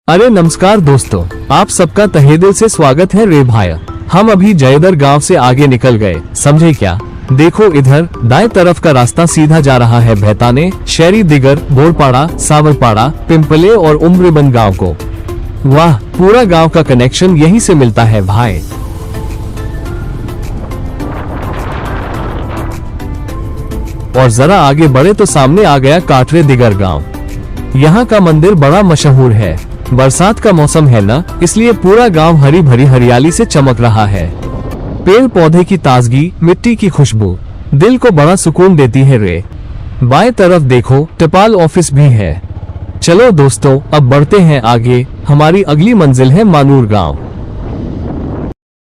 अरे नमस्कार दोस्तों, आप सबका तहे दिल से स्वागत है रे भाई। हम अभी जयदर गांव से आगे निकल गए, समझे क्या? देखो इधर दाएं तरफ का रास्ता सीधा जा रहा है भैताने, शहरी दिगर, बोरपाड़ा, सावरपाड़ा, पिंपले और उम्रबंद गांव को। वाह, पूरा गांव का कनेक्शन यहीं से मिलता है भाई। और जरा आगे बढ़े तो सामने आ गया काटरे दिगर गांव। यहाँ का मंदिर बड़ा मशहूर है। बरसात का मौसम है ना, इसलिए पूरा गांव हरी भरी हरियाली से चमक रहा है। पेड़ पौधे की ताजगी, मिट्टी की खुशबू दिल को बड़ा सुकून देती है रे। बाएं तरफ देखो, टपाल ऑफिस भी है। चलो दोस्तों, अब बढ़ते हैं आगे। हमारी अगली मंजिल है मानूर गांव।